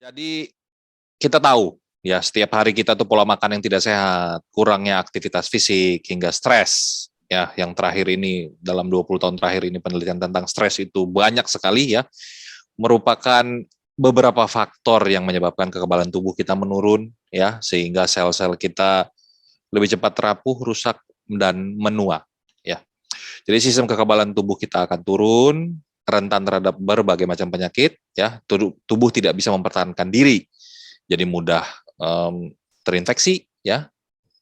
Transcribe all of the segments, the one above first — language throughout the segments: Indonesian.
Jadi kita tahu ya setiap hari kita tuh pola makan yang tidak sehat, kurangnya aktivitas fisik hingga stres ya yang terakhir ini dalam 20 tahun terakhir ini penelitian tentang stres itu banyak sekali ya merupakan beberapa faktor yang menyebabkan kekebalan tubuh kita menurun ya sehingga sel-sel kita lebih cepat rapuh, rusak dan menua ya. Jadi sistem kekebalan tubuh kita akan turun, rentan terhadap berbagai macam penyakit ya. Tubuh tidak bisa mempertahankan diri. Jadi mudah terinfeksi ya,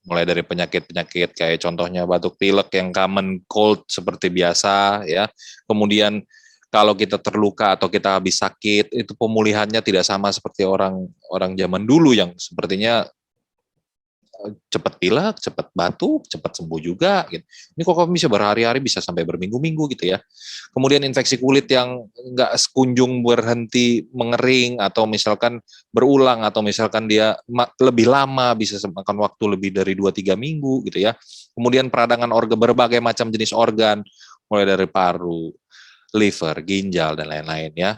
mulai dari penyakit-penyakit kayak contohnya batuk pilek yang common cold seperti biasa ya. Kemudian kalau kita terluka atau kita habis sakit itu pemulihannya tidak sama seperti orang zaman dulu yang sepertinya cepat pilek, cepat batuk, cepat sembuh juga gitu. Ini kok bisa berhari-hari, bisa sampai berminggu-minggu gitu ya. Kemudian infeksi kulit yang nggak sekunjung berhenti mengering atau misalkan berulang atau misalkan dia lebih lama bisa makan waktu lebih dari 2-3 minggu gitu ya. Kemudian peradangan organ berbagai macam jenis organ mulai dari paru, liver, ginjal dan lain-lain ya.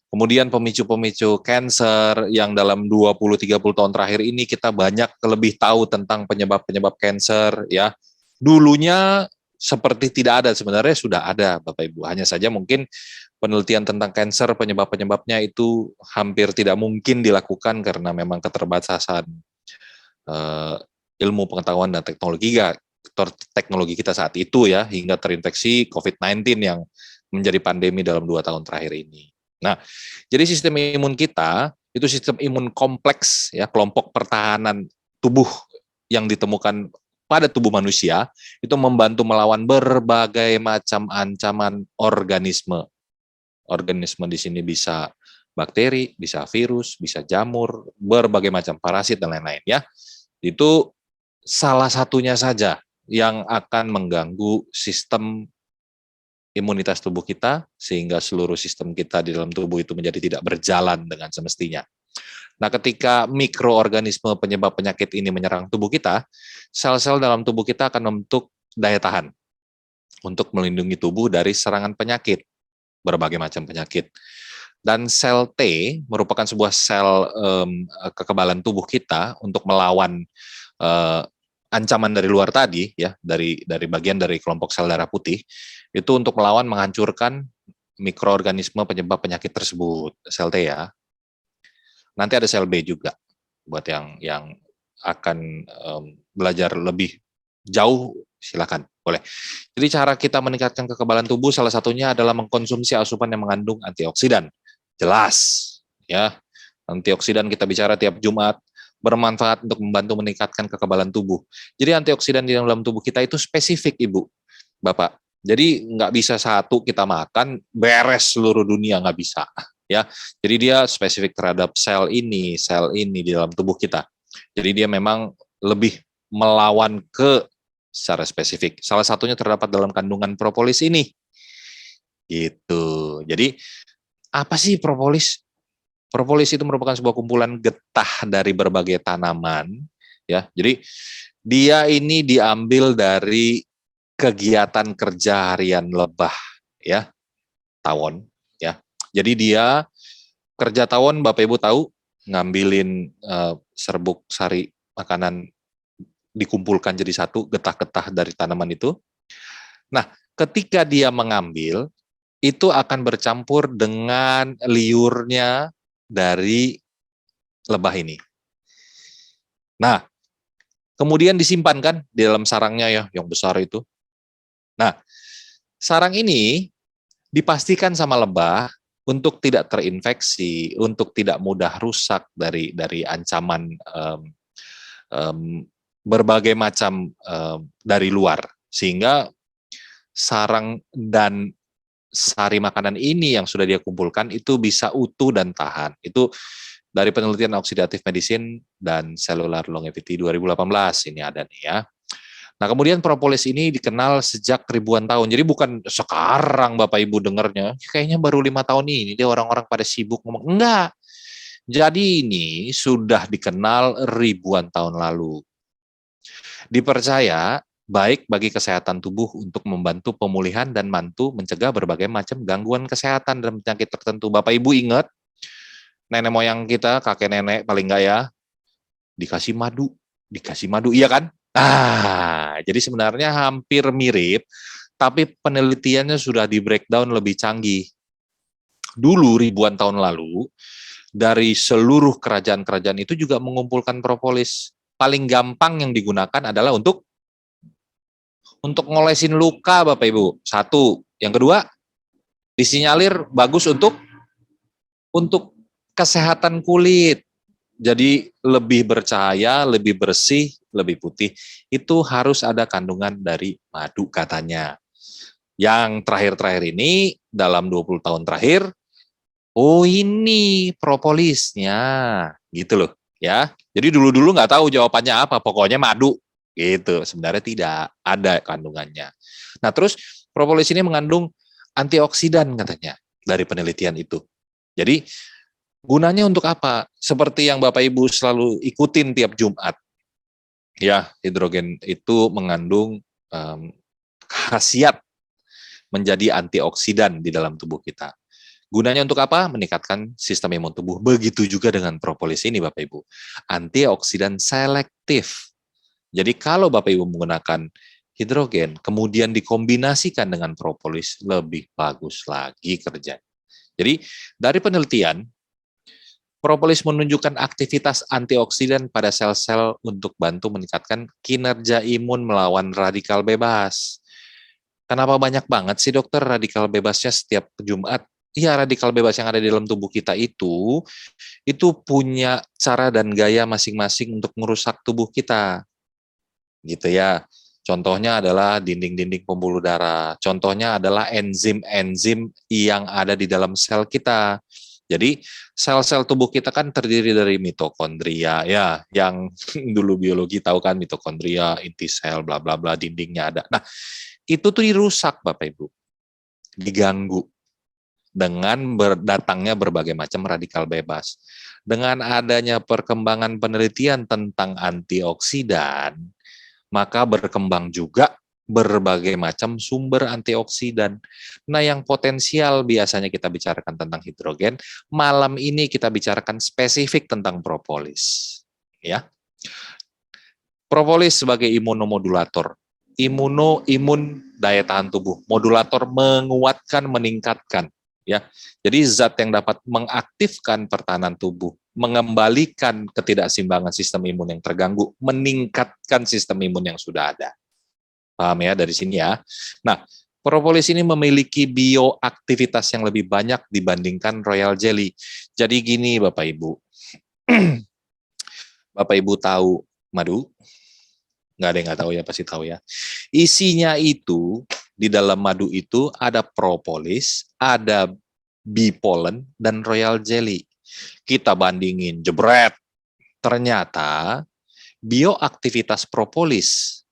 Kemudian pemicu-pemicu cancer yang dalam 20-30 tahun terakhir ini kita banyak lebih tahu tentang penyebab-penyebab cancer ya. Dulunya seperti tidak ada, sebenarnya sudah ada Bapak Ibu. Hanya saja mungkin penelitian tentang cancer penyebab-penyebabnya itu hampir tidak mungkin dilakukan karena memang keterbatasan ilmu pengetahuan dan teknologi kita saat itu ya hingga terinfeksi COVID-19 yang menjadi pandemi dalam 2 tahun terakhir ini. Nah, jadi sistem imun kita itu sistem imun kompleks ya, kelompok pertahanan tubuh yang ditemukan pada tubuh manusia itu membantu melawan berbagai macam ancaman organisme. Organisme di sini bisa bakteri, bisa virus, bisa jamur, berbagai macam parasit dan lain-lain ya. Itu salah satunya saja yang akan mengganggu sistem imunitas tubuh kita sehingga seluruh sistem kita di dalam tubuh itu menjadi tidak berjalan dengan semestinya. Nah, ketika mikroorganisme penyebab penyakit ini menyerang tubuh kita, sel-sel dalam tubuh kita akan membentuk daya tahan untuk melindungi tubuh dari serangan penyakit, berbagai macam penyakit. Dan sel T merupakan sebuah sel kekebalan tubuh kita untuk melawan ancaman dari luar tadi ya, dari bagian dari kelompok sel darah putih itu untuk melawan menghancurkan mikroorganisme penyebab penyakit tersebut, sel T ya. Nanti ada sel B juga buat yang akan belajar lebih jauh, silakan, boleh. Jadi cara kita meningkatkan kekebalan tubuh salah satunya adalah mengkonsumsi asupan yang mengandung antioksidan. Jelas, ya. Antioksidan kita bicara tiap Jumat, bermanfaat untuk membantu meningkatkan kekebalan tubuh. Jadi antioksidan di dalam tubuh kita itu spesifik, Ibu, Bapak. Jadi nggak bisa satu kita makan beres seluruh dunia, nggak bisa ya. Jadi dia spesifik terhadap sel ini di dalam tubuh kita. Jadi dia memang lebih melawan ke secara spesifik. Salah satunya terdapat dalam kandungan propolis ini. Gitu. Jadi apa sih propolis? Propolis itu merupakan sebuah kumpulan getah dari berbagai tanaman ya. Jadi dia ini diambil dari kegiatan kerja harian lebah ya, tawon ya. Jadi dia kerja tawon Bapak Ibu tahu ngambilin serbuk sari makanan dikumpulkan jadi satu getah-getah dari tanaman itu. Nah, ketika dia mengambil itu akan bercampur dengan liurnya dari lebah ini. Nah, kemudian disimpan kan di dalam sarangnya ya yang besar itu. Nah, sarang ini dipastikan sama lebah untuk tidak terinfeksi, untuk tidak mudah rusak dari ancaman berbagai macam dari luar, sehingga sarang dan sari makanan ini yang sudah dia kumpulkan itu bisa utuh dan tahan. Itu dari penelitian Oxidative Medicine dan Cellular Longevity 2018 ini ada nih ya. Nah, kemudian propolis ini dikenal sejak ribuan tahun. Jadi bukan sekarang Bapak Ibu dengarnya, kayaknya baru 5 tahun ini dia orang-orang pada sibuk ngomong. Enggak. Jadi ini sudah dikenal ribuan tahun lalu. Dipercaya baik bagi kesehatan tubuh untuk membantu pemulihan dan mantu mencegah berbagai macam gangguan kesehatan dan penyakit tertentu. Bapak Ibu ingat, nenek moyang kita, kakek nenek paling enggak ya, dikasih madu, iya kan? Jadi sebenarnya hampir mirip, tapi penelitiannya sudah di breakdown lebih canggih. Dulu ribuan tahun lalu, dari seluruh kerajaan-kerajaan itu juga mengumpulkan propolis. Paling gampang yang digunakan adalah untuk ngolesin luka, Bapak Ibu. Satu. Yang kedua, disinyalir bagus untuk kesehatan kulit. Jadi lebih bercahaya, lebih bersih, lebih putih. Itu harus ada kandungan dari madu katanya. Yang terakhir-terakhir ini, dalam 20 tahun terakhir, oh ini propolisnya, gitu loh. Ya, jadi dulu-dulu nggak tahu jawabannya apa, pokoknya madu, gitu. Sebenarnya tidak ada kandungannya. Nah terus propolis ini mengandung antioksidan katanya dari penelitian itu. Jadi gunanya untuk apa? Seperti yang Bapak Ibu selalu ikutin tiap Jumat. Ya, hidrogen itu mengandung khasiat menjadi antioksidan di dalam tubuh kita. Gunanya untuk apa? Meningkatkan sistem imun tubuh. Begitu juga dengan propolis ini, Bapak Ibu. Antioksidan selektif. Jadi kalau Bapak Ibu menggunakan hidrogen, kemudian dikombinasikan dengan propolis, lebih bagus lagi kerjanya. Jadi dari penelitian, propolis menunjukkan aktivitas antioksidan pada sel-sel untuk bantu meningkatkan kinerja imun melawan radikal bebas. Kenapa banyak banget sih dokter radikal bebasnya setiap Jumat? Iya, radikal bebas yang ada di dalam tubuh kita itu punya cara dan gaya masing-masing untuk merusak tubuh kita. Gitu ya. Contohnya adalah dinding-dinding pembuluh darah. Contohnya adalah enzim-enzim yang ada di dalam sel kita. Jadi sel-sel tubuh kita kan terdiri dari mitokondria ya, yang dulu biologi tahu kan mitokondria, inti sel, bla bla bla, dindingnya ada. Nah, itu tuh dirusak Bapak Ibu, diganggu dengan berdatangnya berbagai macam radikal bebas. Dengan adanya perkembangan penelitian tentang antioksidan, maka berkembang juga berbagai macam sumber antioksidan. Nah, yang potensial biasanya kita bicarakan tentang hidrogen, malam ini kita bicarakan spesifik tentang propolis. Ya. Propolis sebagai imunomodulator. Imun daya tahan tubuh, modulator menguatkan, meningkatkan, ya. Jadi zat yang dapat mengaktifkan pertahanan tubuh, mengembalikan ketidakseimbangan sistem imun yang terganggu, meningkatkan sistem imun yang sudah ada. Paham ya dari sini ya. Nah, propolis ini memiliki bioaktivitas yang lebih banyak dibandingkan royal jelly. Jadi gini Bapak Ibu, Bapak Ibu tahu madu? Nggak ada yang nggak tahu ya, pasti tahu ya. Isinya itu, di dalam madu itu ada propolis, ada bee pollen, dan royal jelly. Kita bandingin, jebret. Ternyata bioaktivitas propolis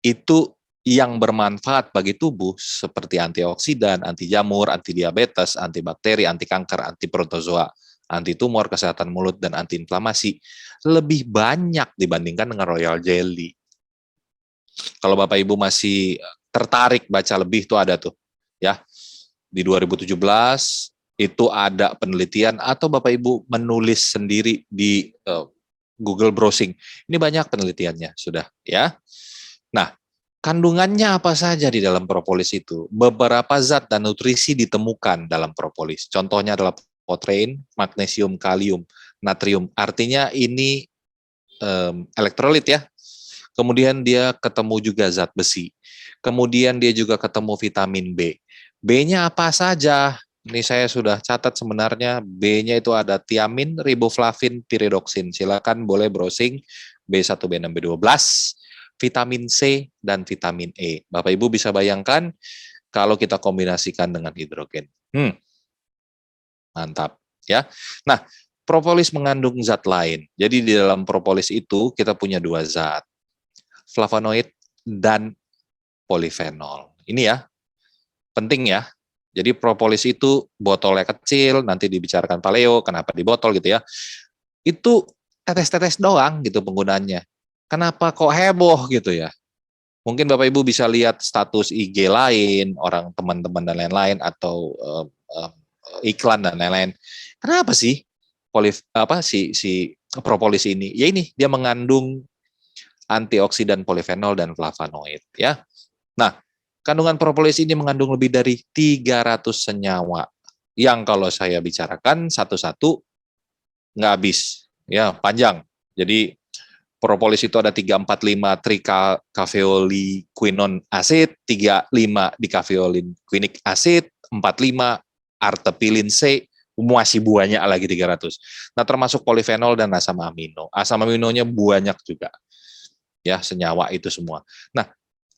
itu yang bermanfaat bagi tubuh seperti antioksidan, anti jamur, anti diabetes, anti bakteri, anti kanker, anti protozoa, anti tumor, kesehatan mulut, dan anti inflamasi lebih banyak dibandingkan dengan royal jelly. Kalau Bapak Ibu masih tertarik baca lebih tuh ada tuh ya. Di 2017 itu ada penelitian atau Bapak Ibu menulis sendiri di Google browsing. Ini banyak penelitiannya sudah ya. Nah, kandungannya apa saja di dalam propolis itu? Beberapa zat dan nutrisi ditemukan dalam propolis. Contohnya adalah protein, magnesium, kalium, natrium. Artinya ini elektrolit ya. Kemudian dia ketemu juga zat besi. Kemudian dia juga ketemu vitamin B. B-nya apa saja? Ini saya sudah catat sebenarnya. B-nya itu ada tiamin, riboflavin, piridoksin. Silakan boleh browsing B1, B6, B12, vitamin C, dan vitamin E. Bapak Ibu bisa bayangkan kalau kita kombinasikan dengan hidrogen. Mantap ya. Nah, propolis mengandung zat lain. Jadi di dalam propolis itu kita punya dua zat, flavonoid dan polifenol. Ini ya, penting ya. Jadi propolis itu botolnya kecil, nanti dibicarakan paleo, kenapa di botol gitu ya. Itu tetes-tetes doang gitu penggunaannya. Kenapa kok heboh gitu ya. Mungkin Bapak Ibu bisa lihat status IG lain, orang teman-teman dan lain-lain, atau iklan dan lain-lain. Kenapa sih? si propolis ini? Ya ini, dia mengandung antioksidan polifenol dan flavonoid ya. Nah, kandungan propolis ini mengandung lebih dari 300 senyawa yang kalau saya bicarakan satu-satu nggak habis, ya panjang. Jadi propolis itu ada 345 trikafeoliquinone acid, 35 dikafeolquinic acid, 45 artepilin C, masih banyak lagi 300. Nah, termasuk polifenol dan asam amino. Asam aminonya banyak juga. Ya, senyawa itu semua. Nah,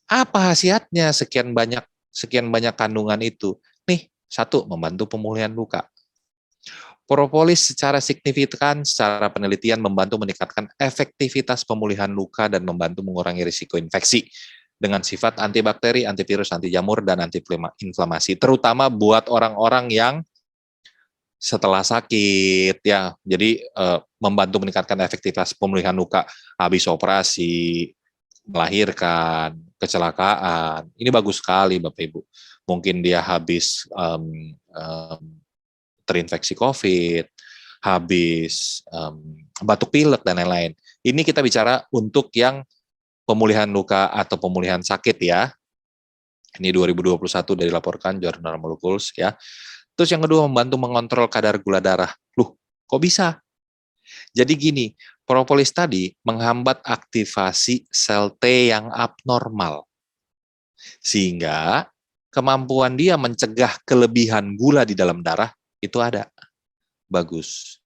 apa khasiatnya sekian banyak kandungan itu? Nih, satu, membantu pemulihan luka. Propolis secara signifikan secara penelitian membantu meningkatkan efektivitas pemulihan luka dan membantu mengurangi risiko infeksi dengan sifat antibakteri, antivirus, anti jamur, dan anti inflamasi, terutama buat orang-orang yang setelah sakit ya. Jadi membantu meningkatkan efektivitas pemulihan luka habis operasi, melahirkan, kecelakaan. Ini bagus sekali Bapak Ibu. Mungkin dia habis terinfeksi COVID, habis batuk pilek dan lain-lain. Ini kita bicara untuk yang pemulihan luka atau pemulihan sakit ya. Ini 2021 dari dilaporkan Jurnal Molecules ya. Terus yang kedua, membantu mengontrol kadar gula darah. Loh, kok bisa? Jadi gini, propolis tadi menghambat aktivasi sel T yang abnormal. Sehingga kemampuan dia mencegah kelebihan gula di dalam darah itu ada. Bagus.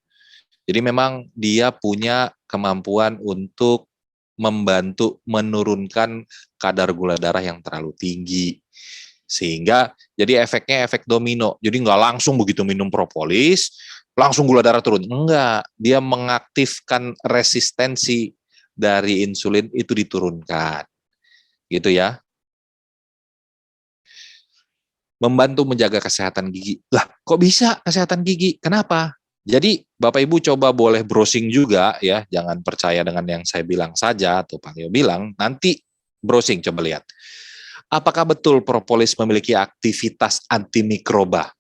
Jadi memang dia punya kemampuan untuk membantu menurunkan kadar gula darah yang terlalu tinggi. Sehingga jadi efeknya efek domino. Jadi nggak langsung begitu minum propolis, langsung gula darah turun. Enggak, dia mengaktifkan resistensi dari insulin itu diturunkan. Gitu ya. Membantu menjaga kesehatan gigi. Lah, kok bisa kesehatan gigi? Kenapa? Jadi Bapak Ibu coba boleh browsing juga ya, jangan percaya dengan yang saya bilang saja atau Pak Leo bilang, nanti browsing coba lihat. Apakah betul propolis memiliki aktivitas antimikroba?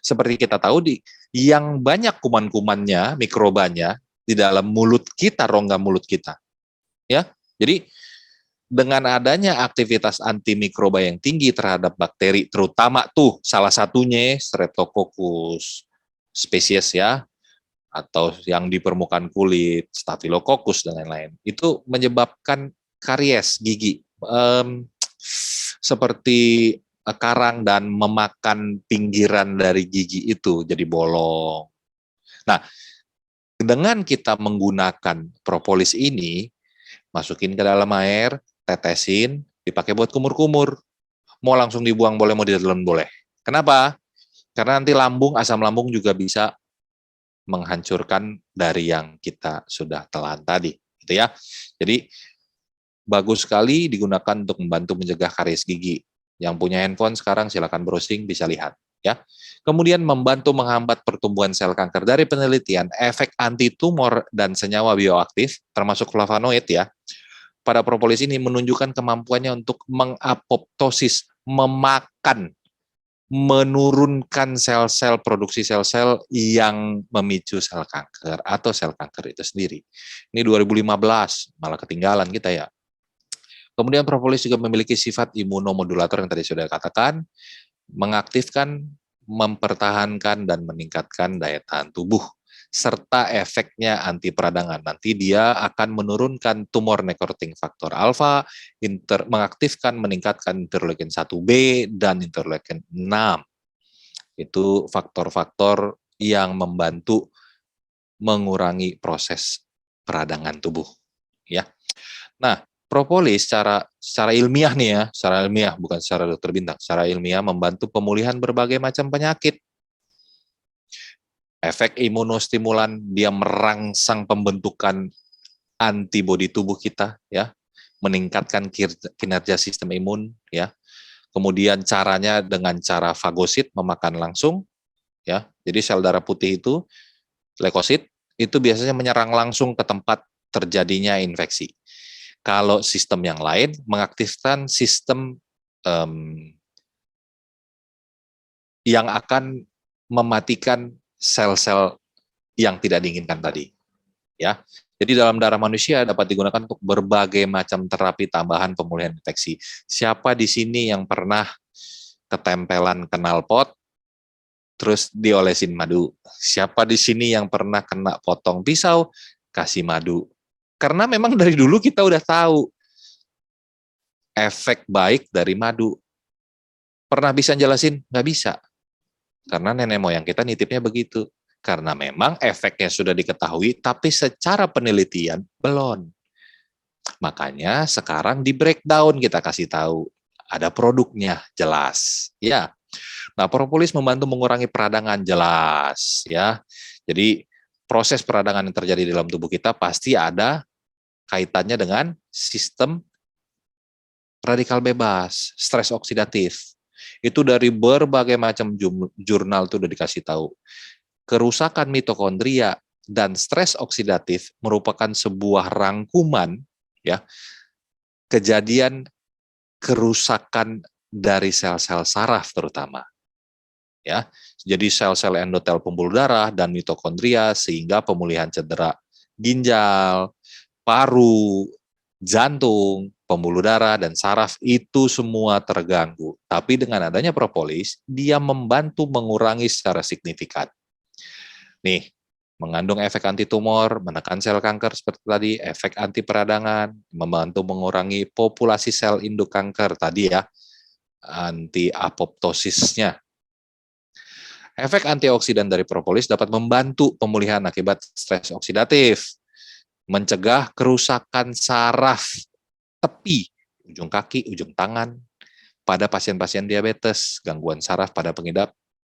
Seperti kita tahu yang banyak kuman-kumannya, mikrobanya di dalam mulut kita, rongga mulut kita. Ya. Jadi dengan adanya aktivitas antimikroba yang tinggi terhadap bakteri, terutama tuh salah satunya Streptococcus spesies ya, atau yang di permukaan kulit, Staphylococcus dan lain-lain, itu menyebabkan karies gigi. Seperti karang dan memakan pinggiran dari gigi itu jadi bolong. Nah, dengan kita menggunakan propolis ini, masukin ke dalam air, tetesin, dipakai buat kumur-kumur. Mau langsung dibuang boleh, mau ditelan boleh. Kenapa? Karena nanti asam lambung juga bisa menghancurkan dari yang kita sudah telan tadi, gitu ya. Jadi bagus sekali digunakan untuk membantu mencegah karies gigi. Yang punya handphone sekarang silakan browsing, bisa lihat ya. Kemudian membantu menghambat pertumbuhan sel kanker. Dari penelitian, efek anti tumor dan senyawa bioaktif termasuk flavonoid ya. Pada propolis ini menunjukkan kemampuannya untuk mengapoptosis, menurunkan sel-sel produksi sel-sel yang memicu sel kanker atau sel kanker itu sendiri. Ini 2015, malah ketinggalan kita ya. Kemudian propolis juga memiliki sifat imunomodulator yang tadi sudah katakan, mengaktifkan, mempertahankan, dan meningkatkan daya tahan tubuh, serta efeknya anti peradangan. Nanti dia akan menurunkan tumor necrotic faktor alfa, mengaktifkan, meningkatkan interleukin 1B dan interleukin 6. Itu faktor-faktor yang membantu mengurangi proses peradangan tubuh. Ya. Nah, propolis secara ilmiah nih ya, secara ilmiah bukan secara dokter bintang, secara ilmiah membantu pemulihan berbagai macam penyakit. Efek imunostimulan, dia merangsang pembentukan antibodi tubuh kita ya, meningkatkan kinerja sistem imun ya. Kemudian caranya dengan cara fagosit, memakan langsung ya. Jadi sel darah putih itu leukosit itu biasanya menyerang langsung ke tempat terjadinya infeksi. Kalau sistem yang lain mengaktifkan sistem yang akan mematikan sel-sel yang tidak diinginkan tadi. Ya, jadi dalam darah manusia dapat digunakan untuk berbagai macam terapi tambahan pemulihan infeksi. Siapa di sini yang pernah ketempelan knalpot terus diolesin madu? Siapa di sini yang pernah kena potong pisau kasih madu? Karena memang dari dulu kita udah tahu efek baik dari madu. Pernah bisa jelasin? Nggak bisa. Karena nenek moyang kita nitipnya begitu. Karena memang efeknya sudah diketahui, tapi secara penelitian belum. Makanya sekarang di breakdown kita kasih tahu. Ada produknya, jelas. Ya. Nah, propolis membantu mengurangi peradangan, jelas. Ya. Jadi proses peradangan yang terjadi di dalam tubuh kita pasti ada kaitannya dengan sistem radikal bebas, stres oksidatif. Itu dari berbagai macam jurnal itu udah dikasih tahu. Kerusakan mitokondria dan stres oksidatif merupakan sebuah rangkuman ya kejadian kerusakan dari sel-sel saraf terutama. Ya. Jadi sel-sel endotel pembuluh darah dan mitokondria sehingga pemulihan cedera ginjal, paru, jantung, pembuluh darah, dan saraf itu semua terganggu. Tapi dengan adanya propolis, dia membantu mengurangi secara signifikan. Nih, mengandung efek anti tumor, menekan sel kanker seperti tadi, efek anti peradangan, membantu mengurangi populasi sel induk kanker tadi ya, anti apoptosisnya. Efek antioksidan dari propolis dapat membantu pemulihan akibat stres oksidatif, mencegah kerusakan saraf tepi, ujung kaki, ujung tangan, pada pasien-pasien diabetes, gangguan saraf pada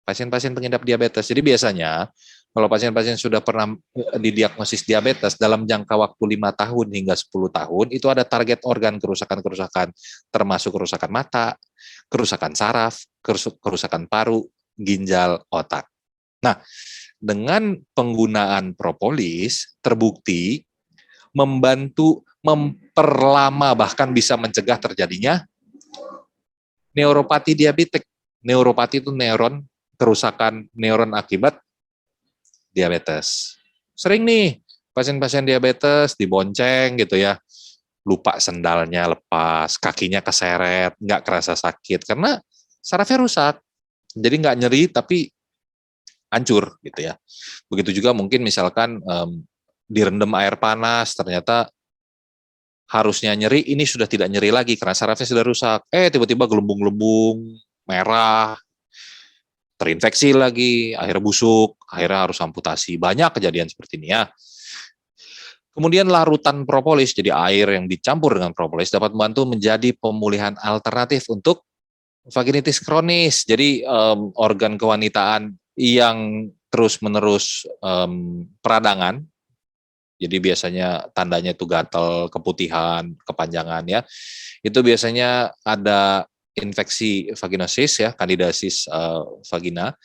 pasien-pasien pengidap diabetes. Jadi biasanya, kalau pasien-pasien sudah pernah didiagnosis diabetes, dalam jangka waktu 5 tahun hingga 10 tahun, itu ada target organ kerusakan-kerusakan, termasuk kerusakan mata, kerusakan saraf, kerusakan paru, ginjal, otak. Nah, dengan penggunaan propolis, terbukti membantu memperlama bahkan bisa mencegah terjadinya neuropati diabetik. Neuropati itu neuron, kerusakan neuron akibat diabetes. Sering nih pasien-pasien diabetes dibonceng gitu ya, lupa sendalnya lepas, kakinya keseret, nggak kerasa sakit karena sarafnya rusak. Jadi nggak nyeri tapi hancur gitu ya. Begitu juga mungkin misalkan direndam air panas, ternyata harusnya nyeri, ini sudah tidak nyeri lagi karena sarafnya sudah rusak. Tiba-tiba gelembung-gelembung, merah, terinfeksi lagi, akhirnya busuk, akhirnya harus amputasi. Banyak kejadian seperti ini ya. Kemudian larutan propolis, jadi air yang dicampur dengan propolis dapat membantu menjadi pemulihan alternatif untuk vaginitis kronis. Jadi organ kewanitaan yang terus-menerus peradangan, jadi biasanya tandanya itu gatal, keputihan, kepanjangan ya. Itu biasanya ada infeksi vaginosis ya, kandidiasis vagina.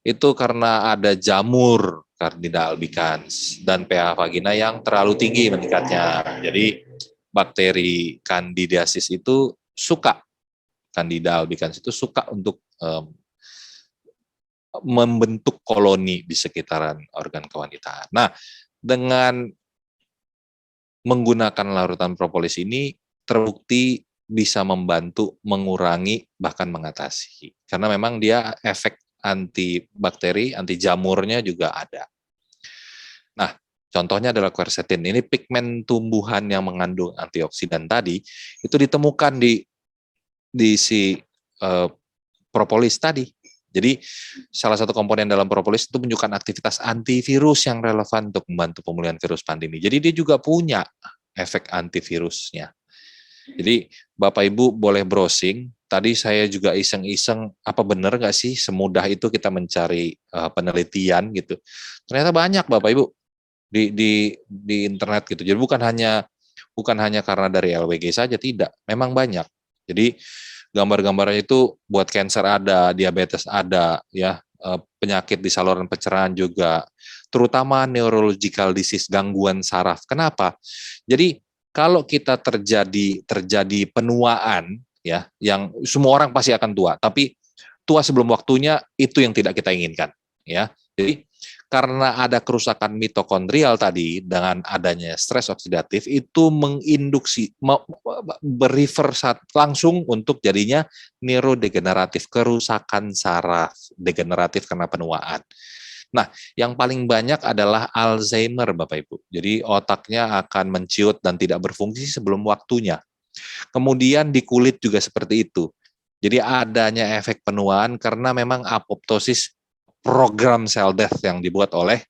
Itu karena ada jamur Candida albicans dan pH vagina yang terlalu tinggi meningkatnya. Jadi bakteri kandidiasis itu suka, Candida albicans itu suka untuk membentuk koloni di sekitaran organ kewanitaan. Nah, dengan menggunakan larutan propolis ini terbukti bisa membantu mengurangi bahkan mengatasi. Karena memang dia efek anti bakteri, anti jamurnya juga ada. Nah, contohnya adalah quercetin. Ini pigmen tumbuhan yang mengandung antioksidan tadi itu ditemukan di si propolis tadi. Jadi salah satu komponen dalam propolis itu menunjukkan aktivitas antivirus yang relevan untuk membantu pemulihan virus pandemi. Jadi dia juga punya efek antivirusnya. Jadi Bapak Ibu boleh browsing. Tadi saya juga iseng-iseng, apa benar nggak sih semudah itu kita mencari penelitian gitu. Ternyata banyak Bapak Ibu di internet gitu. Jadi bukan hanya karena dari LWG saja, tidak. Memang banyak. Jadi gambar-gambarnya itu buat cancer ada, diabetes ada, ya penyakit di saluran pencernaan juga, terutama neurological disease, gangguan saraf. Kenapa? Jadi kalau kita terjadi penuaan, ya, yang semua orang pasti akan tua, tapi tua sebelum waktunya itu yang tidak kita inginkan, ya. Jadi karena ada kerusakan mitokondrial tadi dengan adanya stres oksidatif itu menginduksi beriver langsung untuk jadinya neurodegeneratif, kerusakan saraf degeneratif karena penuaan. Nah, yang paling banyak adalah Alzheimer, Bapak Ibu. Jadi otaknya akan menciut dan tidak berfungsi sebelum waktunya. Kemudian di kulit juga seperti itu. Jadi adanya efek penuaan karena memang apoptosis program cell death yang dibuat oleh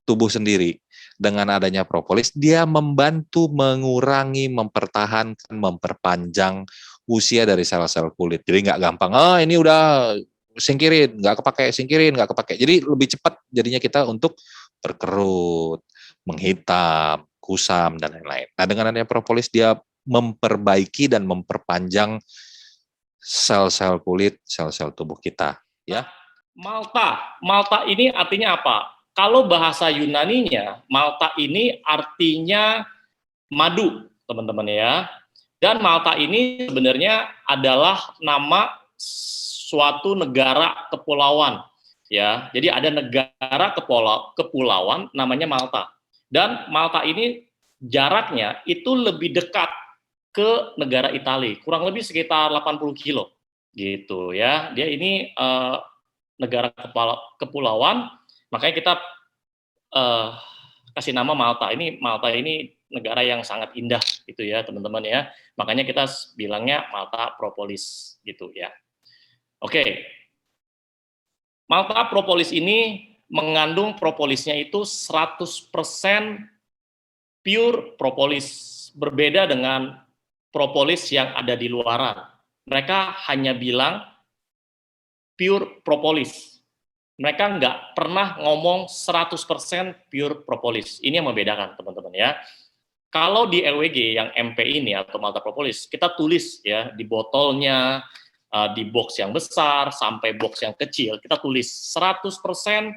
tubuh sendiri. Dengan adanya propolis, dia membantu mengurangi, mempertahankan, memperpanjang usia dari sel-sel kulit. Jadi nggak gampang, ini udah singkirin, nggak kepake. Jadi lebih cepat jadinya kita untuk berkerut, menghitam, kusam, dan lain-lain. Nah, dengan adanya propolis, dia memperbaiki dan memperpanjang sel-sel kulit, sel-sel tubuh kita. Ya. Malta ini artinya apa? Kalau bahasa Yunaninya, Malta ini artinya madu, teman-teman ya. Dan Malta ini sebenarnya adalah nama suatu negara kepulauan, ya. Jadi ada negara kepulauan namanya Malta. Dan Malta ini jaraknya itu lebih dekat ke negara Italia, kurang lebih sekitar 80 kilo, gitu ya. Dia ini negara kepulauan. Makanya kita kasih nama Malta. Malta ini negara yang sangat indah gitu ya, teman-teman ya. Makanya kita bilangnya Malta Propolis gitu ya. Oke. Malta Propolis ini mengandung propolisnya itu 100% pure propolis. Berbeda dengan propolis yang ada di luaran. Mereka hanya bilang pure propolis. Mereka nggak pernah ngomong 100% pure propolis. Ini yang membedakan, teman-teman ya. Kalau di LWG yang MP ini atau Malta Propolis, kita tulis ya di botolnya, di box yang besar sampai box yang kecil, kita tulis 100%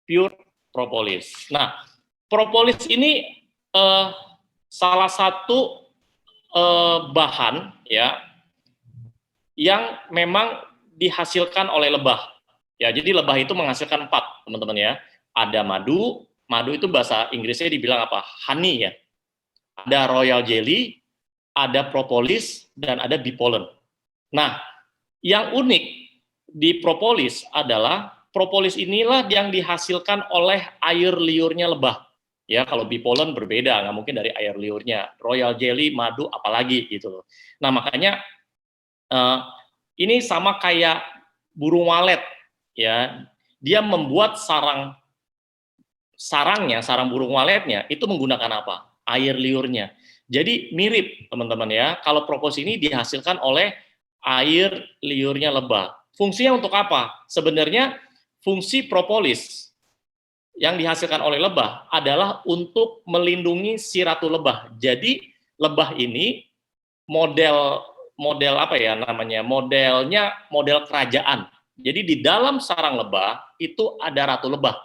pure propolis. Nah, propolis ini salah satu bahan ya yang memang dihasilkan oleh lebah. Ya, jadi lebah itu menghasilkan 4, teman-teman ya. Ada madu itu bahasa Inggrisnya dibilang apa? Honey ya. Ada royal jelly, ada propolis, dan ada bee pollen. Nah, yang unik di propolis adalah propolis inilah yang dihasilkan oleh air liurnya lebah. Ya, kalau bee pollen berbeda, nggak mungkin dari air liurnya. Royal jelly, madu, apalagi gitu loh. Nah, makanya ini sama kayak burung walet. Ya, dia membuat sarang burung waletnya itu menggunakan apa? Air liurnya. Jadi mirip, teman-teman ya. Kalau propolis ini dihasilkan oleh air liurnya lebah. Fungsinya untuk apa? Sebenarnya fungsi propolis yang dihasilkan oleh lebah adalah untuk melindungi si ratu lebah. Jadi lebah ini model apa ya namanya? Model kerajaan. Jadi di dalam sarang lebah itu ada ratu lebah,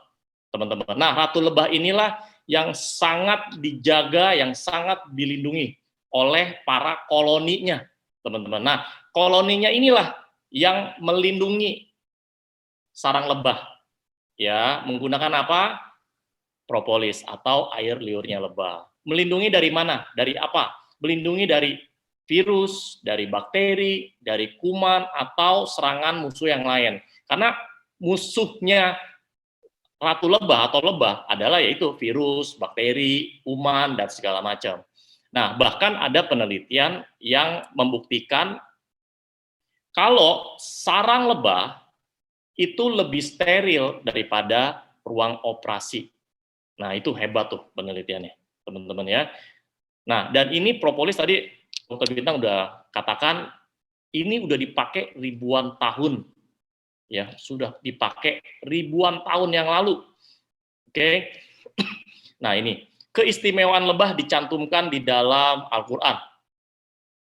teman-teman. Nah, ratu lebah inilah yang sangat dijaga, yang sangat dilindungi oleh para koloninya, teman-teman. Nah, koloninya inilah yang melindungi sarang lebah, ya, menggunakan apa? Propolis atau air liurnya lebah. Melindungi dari mana? Dari apa? Melindungi dari virus, dari bakteri, dari kuman, atau serangan musuh yang lain. Karena musuhnya ratu lebah atau lebah adalah yaitu virus, bakteri, kuman, dan segala macam. Nah, bahkan ada penelitian yang membuktikan kalau sarang lebah itu lebih steril daripada ruang operasi. Nah, itu hebat tuh penelitiannya, teman-teman ya. Nah, dan ini propolis tadi Dr. Bintang udah katakan ini udah dipakai ribuan tahun, ya sudah dipakai ribuan tahun yang lalu. Oke, nah ini keistimewaan lebah dicantumkan di dalam Al-Quran,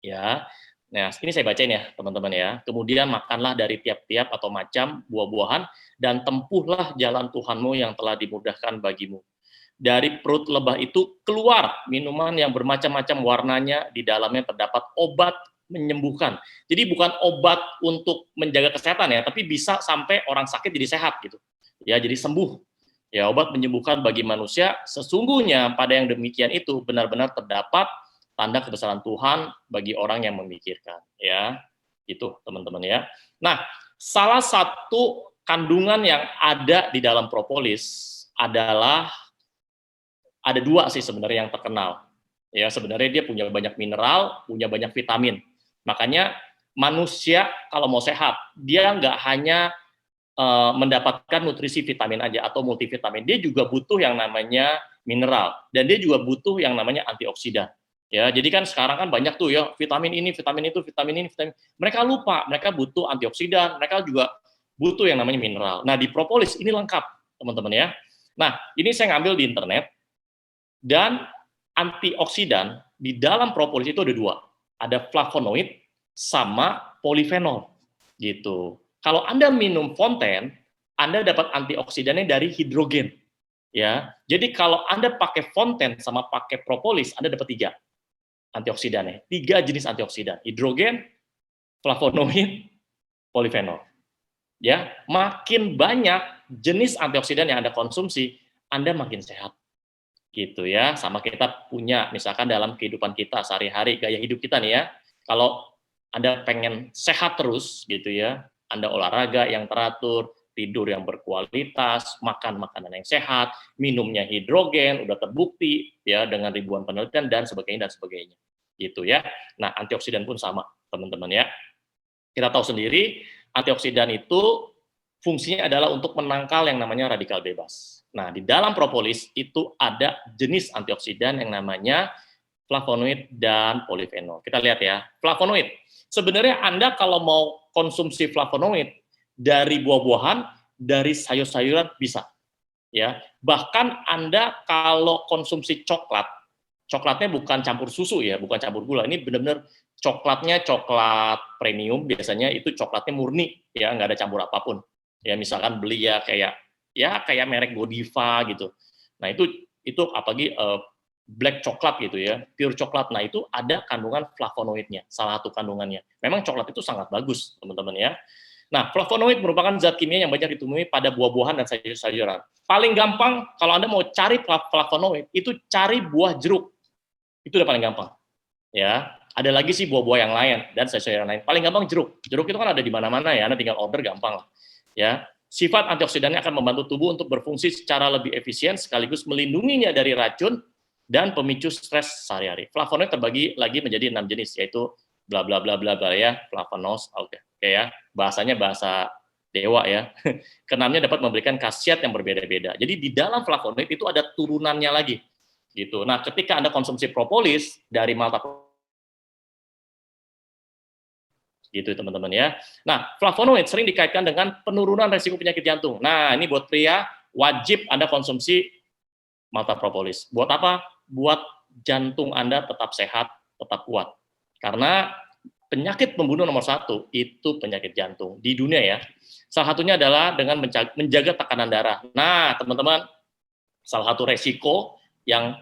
ya. Nah, ini saya bacain ya teman-teman ya. Kemudian makanlah dari tiap-tiap atau macam buah-buahan dan tempuhlah jalan Tuhanmu yang telah dimudahkan bagimu. Dari perut lebah itu keluar minuman yang bermacam-macam warnanya, di dalamnya terdapat obat menyembuhkan. Jadi bukan obat untuk menjaga kesehatan ya, tapi bisa sampai orang sakit jadi sehat gitu. Ya, jadi sembuh. Ya, obat menyembuhkan bagi manusia, sesungguhnya pada yang demikian itu benar-benar terdapat tanda kebesaran Tuhan bagi orang yang memikirkan. Ya, itu teman-teman ya. Nah, salah satu kandungan yang ada di dalam propolis adalah ada dua sih sebenarnya yang terkenal. Ya, sebenarnya dia punya banyak mineral, punya banyak vitamin. Makanya manusia kalau mau sehat, dia nggak hanya mendapatkan nutrisi vitamin aja atau multivitamin, dia juga butuh yang namanya mineral dan dia juga butuh yang namanya antioksidan. Ya, jadi kan sekarang kan banyak tuh ya vitamin ini, vitamin itu, vitamin ini, vitamin. Mereka lupa, mereka butuh antioksidan, mereka juga butuh yang namanya mineral. Nah, di propolis ini lengkap, teman-teman ya. Nah, ini saya ngambil di internet dan antioksidan di dalam propolis itu ada dua, ada flavonoid sama polifenol gitu. Kalau Anda minum fonten, Anda dapat antioksidannya dari hidrogen. Ya, jadi kalau Anda pakai fonten sama pakai propolis, Anda dapat 3 antioksidannya. 3 jenis antioksidan: hidrogen, flavonoid, polifenol. Ya, makin banyak jenis antioksidan yang Anda konsumsi, Anda makin sehat. Gitu ya. Sama kita punya misalkan dalam kehidupan kita sehari-hari, gaya hidup kita nih ya. Kalau Anda pengen sehat terus gitu ya, Anda olahraga yang teratur, tidur yang berkualitas, makan makanan yang sehat, minumnya hidrogen, udah terbukti ya dengan ribuan penelitian dan sebagainya. Gitu ya. Nah, antioksidan pun sama, teman-teman ya. Kita tahu sendiri, antioksidan itu fungsinya adalah untuk menangkal yang namanya radikal bebas. Nah, di dalam propolis itu ada jenis antioksidan yang namanya flavonoid dan polifenol. Kita lihat ya, flavonoid. Sebenarnya Anda kalau mau konsumsi flavonoid dari buah-buahan, dari sayur-sayuran bisa. Ya, bahkan Anda kalau konsumsi coklat, coklatnya bukan campur susu ya, bukan campur gula. Ini benar-benar coklatnya coklat premium, biasanya itu coklatnya murni ya, nggak ada campur apapun. Ya misalkan beli ya kayak merek Godiva gitu. Nah, itu apalagi black coklat gitu ya, pure coklat. Nah, itu ada kandungan flavonoidnya, salah satu kandungannya. Memang coklat itu sangat bagus, teman-teman ya. Nah, flavonoid merupakan zat kimia yang banyak ditemui pada buah-buahan dan sayur-sayuran. Paling gampang kalau Anda mau cari flavonoid, itu cari buah jeruk. Itu udah paling gampang. Ya, ada lagi sih buah-buah yang lain dan sayur-sayuran lain. Paling gampang jeruk. Jeruk itu kan ada di mana-mana ya, Anda tinggal order gampang lah. Ya. Sifat antioksidannya akan membantu tubuh untuk berfungsi secara lebih efisien sekaligus melindunginya dari racun dan pemicu stres sehari-hari. Flavonoid terbagi lagi menjadi 6 jenis, yaitu bla bla bla bla bla ya, flavonos, oke ya, bahasanya bahasa dewa ya. Keenamnya dapat memberikan khasiat yang berbeda-beda. Jadi di dalam flavonoid itu ada turunannya lagi. Gitu. Nah, ketika Anda konsumsi propolis dari malta gitu teman-teman ya. Nah, flavonoid sering dikaitkan dengan penurunan resiko penyakit jantung. Nah, ini buat pria wajib Anda konsumsi malta propolis. Buat apa? Buat jantung Anda tetap sehat, tetap kuat. Karena penyakit pembunuh nomor 1 itu penyakit jantung di dunia ya. Salah satunya adalah dengan menjaga tekanan darah. Nah, teman-teman, salah satu resiko yang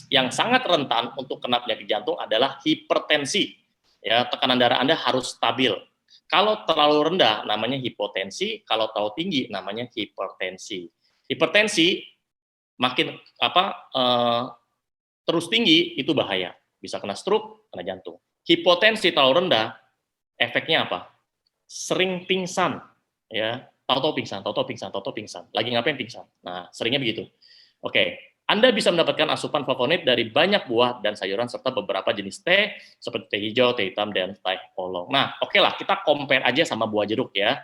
yang sangat rentan untuk kena penyakit jantung adalah hipertensi. Ya, tekanan darah Anda harus stabil. Kalau terlalu rendah namanya hipotensi, kalau terlalu tinggi namanya hipertensi. Hipertensi makin terus tinggi itu bahaya, bisa kena stroke, kena jantung. Hipotensi terlalu rendah, efeknya apa? Sering pingsan, ya, tahu-tahu pingsan, lagi ngapain pingsan. Nah, seringnya begitu. Oke, Anda bisa mendapatkan asupan flavonoid dari banyak buah dan sayuran serta beberapa jenis teh seperti teh hijau, teh hitam, dan teh oolong. Nah, oke lah, kita compare aja sama buah jeruk ya.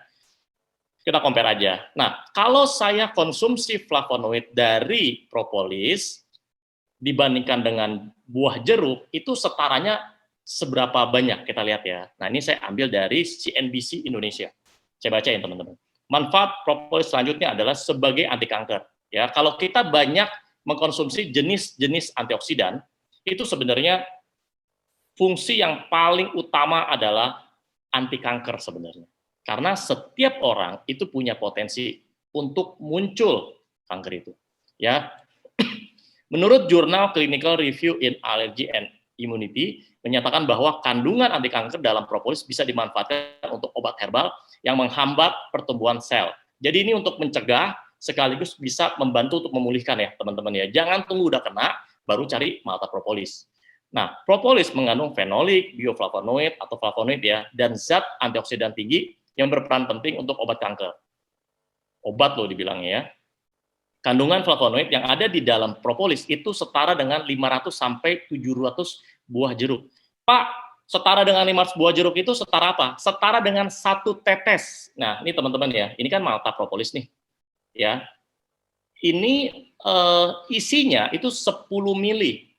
Kita compare aja. Nah, kalau saya konsumsi flavonoid dari propolis dibandingkan dengan buah jeruk, itu setaranya seberapa banyak, kita lihat ya. Nah, ini saya ambil dari CNBC Indonesia. Saya baca ya, teman-teman. Manfaat propolis selanjutnya adalah sebagai anti kanker. Ya, kalau kita banyak mengkonsumsi jenis-jenis antioksidan, itu sebenarnya fungsi yang paling utama adalah anti kanker sebenarnya. Karena setiap orang itu punya potensi untuk muncul kanker itu. Ya, menurut jurnal Clinical Review in Allergy and Immunity menyatakan bahwa kandungan anti kanker dalam propolis bisa dimanfaatkan untuk obat herbal yang menghambat pertumbuhan sel. Jadi ini untuk mencegah sekaligus bisa membantu untuk memulihkan ya teman-teman ya. Jangan tunggu udah kena baru cari malta propolis. Nah, propolis mengandung fenolik, bioflavonoid atau flavonoid ya, dan zat antioksidan tinggi yang berperan penting untuk obat kanker. Obat loh dibilangnya ya. Kandungan flavonoid yang ada di dalam propolis itu setara dengan 500 sampai 700 buah jeruk. Pak, setara dengan 500 buah jeruk itu setara apa? Setara dengan 1 tetes. Nah, ini teman-teman ya, ini kan malta propolis nih. Ya. Ini isinya itu 10 mili.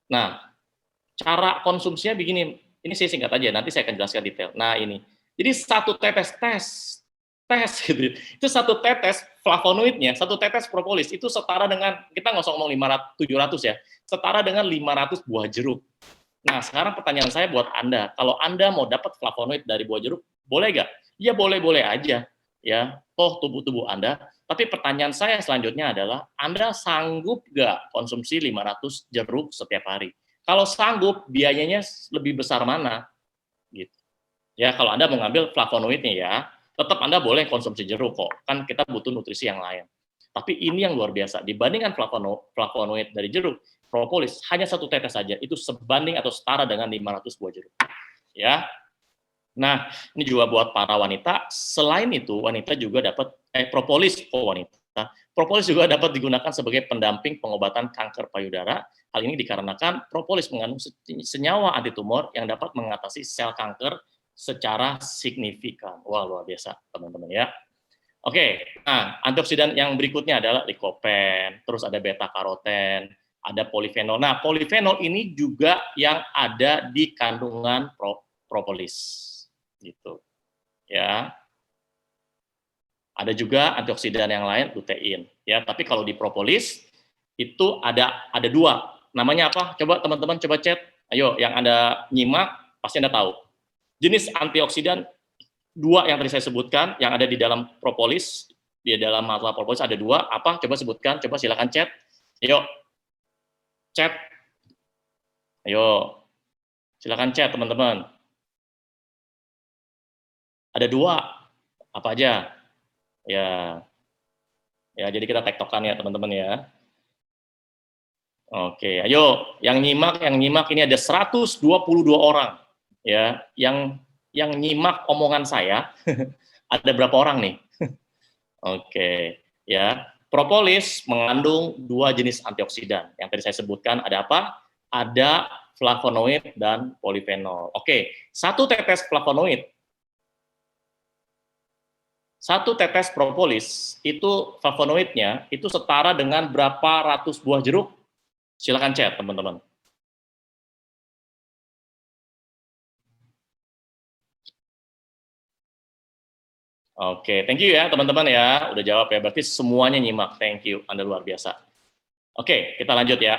Nah, cara konsumsinya begini. Ini saya singkat aja, nanti saya akan jelaskan detail. Nah, ini. Jadi 1 tetes gitu. Itu 1 tetes flavonoidnya, 1 tetes propolis itu setara dengan, kita nggak usah ngomong 500 700 ya, setara dengan 500 buah jeruk. Nah, sekarang pertanyaan saya buat Anda, kalau Anda mau dapat flavonoid dari buah jeruk, boleh nggak? Ya boleh-boleh aja, ya. Toh tubuh Anda. Tapi pertanyaan saya selanjutnya adalah, Anda sanggup nggak konsumsi 500 jeruk setiap hari? Kalau sanggup, biayanya lebih besar mana? Gitu. Ya, kalau Anda mau ngambil flavonoidnya ya, tetap Anda boleh konsumsi jeruk kok, kan kita butuh nutrisi yang lain. Tapi ini yang luar biasa, dibandingkan flavonoid dari jeruk, propolis hanya 1 tetes saja, itu sebanding atau setara dengan 500 buah jeruk. Ya. Nah, ini juga buat para wanita, selain itu wanita juga dapat, propolis, propolis juga dapat digunakan sebagai pendamping pengobatan kanker payudara. Hal ini dikarenakan propolis mengandung senyawa antitumor yang dapat mengatasi sel kanker secara signifikan. Wah, luar biasa, teman-teman ya. Oke, nah antioksidan yang berikutnya adalah lycopene, terus ada beta karoten, ada polifenol. Nah, polifenol ini juga yang ada di kandungan propolis, gitu. Ya. Ada juga antioksidan yang lain, lutein. Ya, tapi kalau di propolis itu ada 2. Namanya apa? Coba teman-teman coba chat. Ayo, yang Anda nyimak pasti Anda tahu. Jenis antioksidan 2 yang tadi saya sebutkan, yang ada di dalam propolis, di dalam malta propolis ada 2, apa? Coba sebutkan, coba silakan chat. Ayo, chat. Ayo, silakan chat teman-teman. Ada 2, apa aja? Ya, jadi kita tektokan ya teman-teman ya. Oke, ayo, yang nyimak ini ada 122 orang. Ya, yang nyimak omongan saya, ada berapa orang nih? Oke, ya. Propolis mengandung 2 jenis antioksidan. Yang tadi saya sebutkan ada apa? Ada flavonoid dan polifenol. Oke, 1 tetes flavonoid, 1 tetes propolis, itu flavonoidnya itu setara dengan berapa ratus buah jeruk? Silakan chat, teman-teman. Oke, thank you ya teman-teman ya, udah jawab ya, berarti semuanya nyimak, thank you, Anda luar biasa. Oke, kita lanjut ya.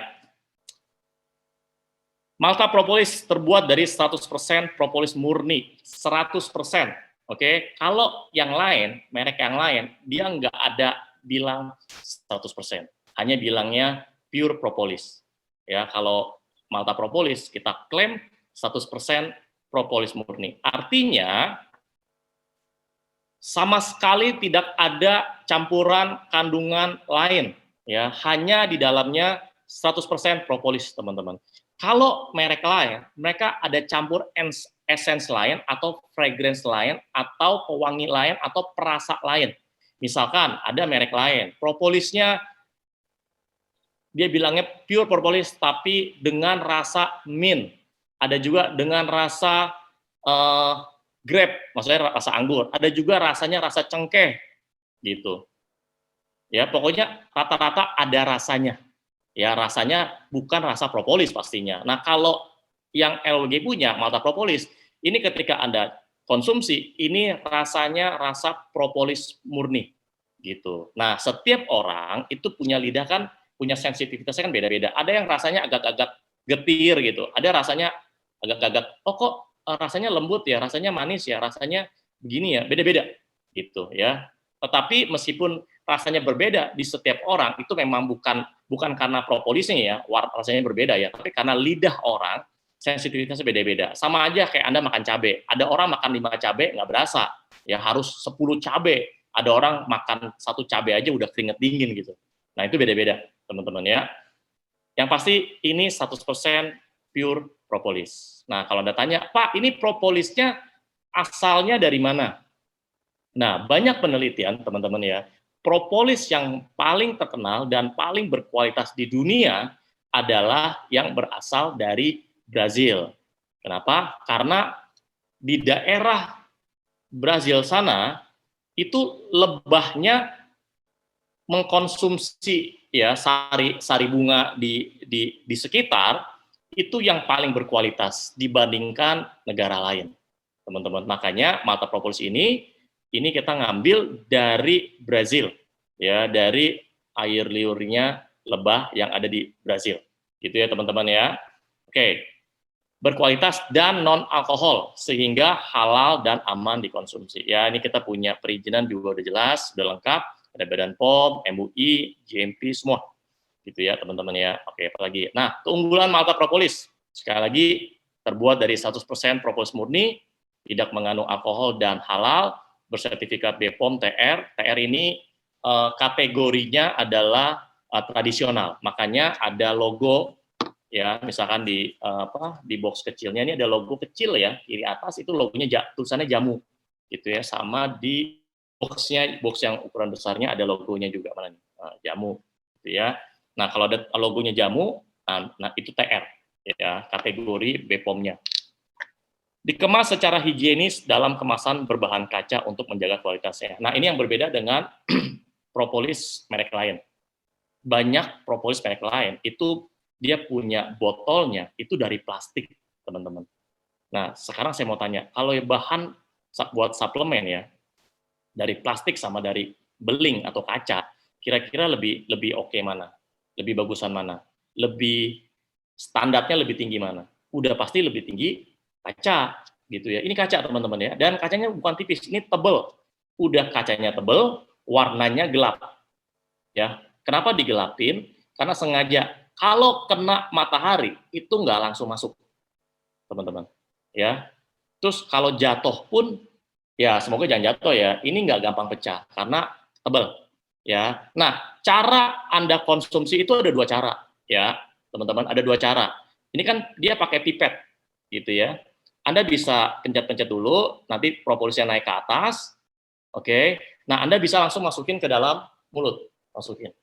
Malta propolis terbuat dari 100% propolis murni, 100%. Oke, kalau yang lain, merek yang lain, dia nggak ada bilang 100%, hanya bilangnya pure propolis. Ya, kalau malta propolis kita klaim 100% propolis murni. Artinya sama sekali tidak ada campuran kandungan lain, ya, hanya di dalamnya 100% propolis, teman-teman. Kalau merek lain, mereka ada campur essence lain atau fragrance lain atau pewangi lain atau perasa lain. Misalkan ada merek lain, propolisnya dia bilangnya pure propolis tapi dengan rasa mint. Ada juga dengan rasa grape, maksudnya rasa anggur. Ada juga rasanya rasa cengkeh, gitu. Ya, pokoknya rata-rata ada rasanya. Ya, rasanya bukan rasa propolis pastinya. Nah, kalau yang LG punya, malta propolis, ini ketika Anda konsumsi, ini rasanya rasa propolis murni, gitu. Nah, setiap orang itu punya lidah kan, punya sensitivitasnya kan beda-beda. Ada yang rasanya agak-agak getir gitu. Ada rasanya agak-agak, oh kok rasanya lembut ya, rasanya manis ya, rasanya begini ya, beda-beda gitu ya. Tetapi meskipun rasanya berbeda di setiap orang, itu memang bukan karena propolisnya ya, rasanya berbeda ya, tapi karena lidah orang sensitivitasnya beda-beda. Sama aja kayak Anda makan cabai. Ada orang makan 5 cabai nggak berasa, ya harus 10 cabai. Ada orang makan 1 cabai aja udah keringet dingin gitu. Nah itu beda-beda teman-teman ya. Yang pasti ini 100% pure propolis. Nah kalau Anda tanya, Pak ini propolisnya asalnya dari mana? Nah banyak penelitian teman-teman ya, propolis yang paling terkenal dan paling berkualitas di dunia adalah yang berasal dari Brazil. Kenapa? Karena di daerah Brazil sana itu lebahnya mengkonsumsi ya sari bunga di sekitar itu yang paling berkualitas dibandingkan negara lain, teman-teman. Makanya Malta Propolis ini kita ngambil dari Brazil, ya dari air liurnya lebah yang ada di Brazil, gitu ya teman-teman ya. Oke, berkualitas dan non alkohol sehingga halal dan aman dikonsumsi. Ya ini kita punya perizinan juga udah jelas, udah lengkap. Ada Badan POM, MUI, GMP, semua. Gitu ya, teman-teman ya. Oke, apa lagi? Nah, keunggulan Malta Propolis. Sekali lagi, terbuat dari 100% propolis murni, tidak mengandung alkohol dan halal, bersertifikat BPOM TR. TR ini kategorinya adalah tradisional. Makanya ada logo, ya, misalkan di box kecilnya ini ada logo kecil ya, kiri atas itu logonya tulisannya jamu. Gitu ya, sama di box yang ukuran besarnya ada logonya juga mana nih, jamu, gitu ya. Nah kalau ada logonya jamu, nah itu TR, ya kategori BPOM-nya. Dikemas secara higienis dalam kemasan berbahan kaca untuk menjaga kualitasnya. Nah ini yang berbeda dengan propolis merek lain. Banyak propolis merek lain itu dia punya botolnya itu dari plastik, teman-teman. Nah sekarang saya mau tanya, kalau bahan buat suplemen ya dari plastik sama dari beling atau kaca, kira-kira lebih oke mana? Lebih bagusan mana? Lebih standarnya lebih tinggi mana? Udah pasti lebih tinggi kaca, gitu ya. Ini kaca teman-teman ya, dan kacanya bukan tipis, ini tebel. Udah kacanya tebel, warnanya gelap. Ya, kenapa digelapin? Karena sengaja. Kalau kena matahari itu nggak langsung masuk, teman-teman. Ya, terus kalau jatuh pun ya semoga jangan jatuh ya. Ini nggak gampang pecah karena tebal ya. Nah, cara Anda konsumsi itu ada 2 cara ya, teman-teman. Ada 2 cara. Ini kan dia pakai pipet gitu ya. Anda bisa pencet-pencet dulu, nanti propolisnya naik ke atas. Oke. Nah, Anda bisa langsung masukin ke dalam mulut, masukin.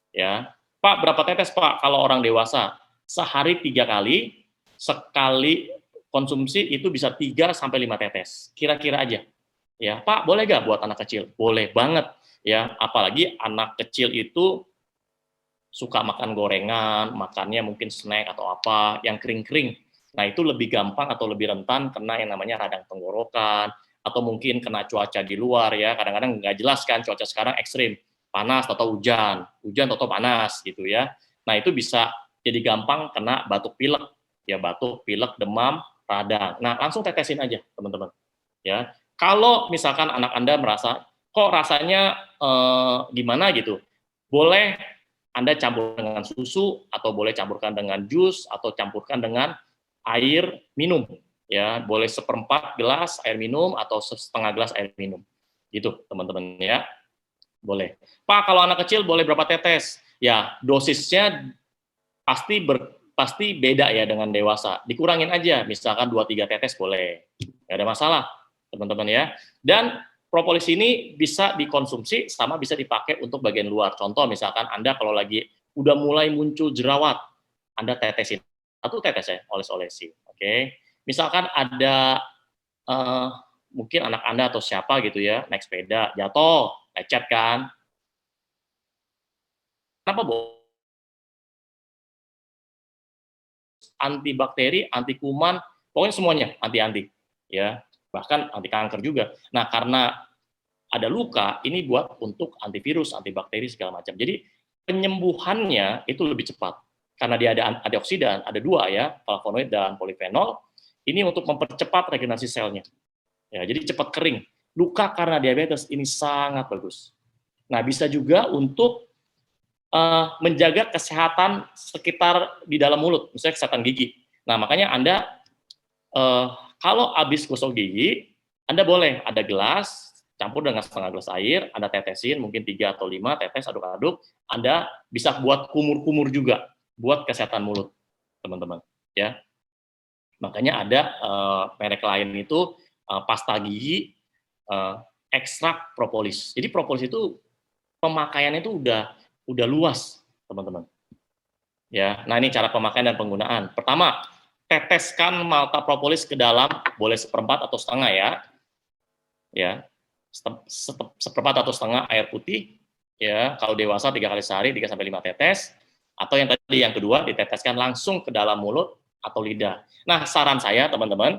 Ya. Pak, berapa tetes, Pak? Kalau orang dewasa, sehari 3 kali, sekali konsumsi itu bisa 3 sampai 5 tetes. Kira-kira aja. Ya, Pak, boleh nggak buat anak kecil? Boleh banget, ya. Apalagi anak kecil itu suka makan gorengan, makannya mungkin snack atau apa, yang kering-kering. Nah, itu lebih gampang atau lebih rentan kena yang namanya radang tenggorokan, atau mungkin kena cuaca di luar, ya. Kadang-kadang nggak jelas kan, cuaca sekarang ekstrim, panas atau hujan atau panas, gitu ya. Nah, itu bisa jadi gampang kena batuk pilek, ya batuk, pilek, demam, radang. Nah, langsung tetesin aja, teman-teman. Ya, kalau misalkan anak Anda merasa kok rasanya gimana gitu, boleh Anda campur dengan susu atau boleh campurkan dengan jus atau campurkan dengan air minum. Ya, boleh 1/4 gelas air minum atau setengah gelas air minum. Gitu, teman-teman ya. Boleh. Pak, kalau anak kecil boleh berapa tetes? Ya, dosisnya pasti beda ya dengan dewasa. Dikurangin aja, misalkan 2-3 tetes boleh. Nggak ada masalah, teman-teman ya. Dan propolis ini bisa dikonsumsi sama bisa dipakai untuk bagian luar. Contoh misalkan Anda kalau lagi udah mulai muncul jerawat, Anda tetesin. 1 tetes ya, oles-olesin. Oke. Misalkan ada mungkin anak Anda atau siapa gitu ya, naik sepeda, jatuh, lecet kan. Kenapa, antibakteri, anti kuman, pokoknya semuanya anti-anti ya, bahkan anti kanker juga. Nah, karena ada luka, ini buat untuk antivirus, antibakteri segala macam. Jadi penyembuhannya itu lebih cepat karena dia ada antioksidan, ada 2 ya, flavonoid dan polifenol. Ini untuk mempercepat regenerasi selnya. Ya, jadi cepat kering. Luka karena diabetes ini sangat bagus. Nah, bisa juga untuk menjaga kesehatan sekitar di dalam mulut, misalnya kesehatan gigi. Nah, makanya Anda kalau habis gosok gigi, Anda boleh ada gelas, campur dengan setengah gelas air, Anda tetesin, mungkin 3 atau 5 tetes, aduk-aduk, Anda bisa buat kumur-kumur juga, buat kesehatan mulut, teman-teman. Ya, makanya ada merek lain itu pasta gigi ekstrak propolis. Jadi propolis itu pemakaiannya itu udah luas, teman-teman. Ya, nah ini cara pemakaian dan penggunaan. Pertama, teteskan malta propolis ke dalam, boleh seperempat atau setengah ya, seperempat atau setengah air putih, ya. Kalau dewasa 3 kali sehari, 3 sampai 5 tetes. Atau yang tadi yang kedua, diteteskan langsung ke dalam mulut atau lidah. Nah, saran saya teman-teman,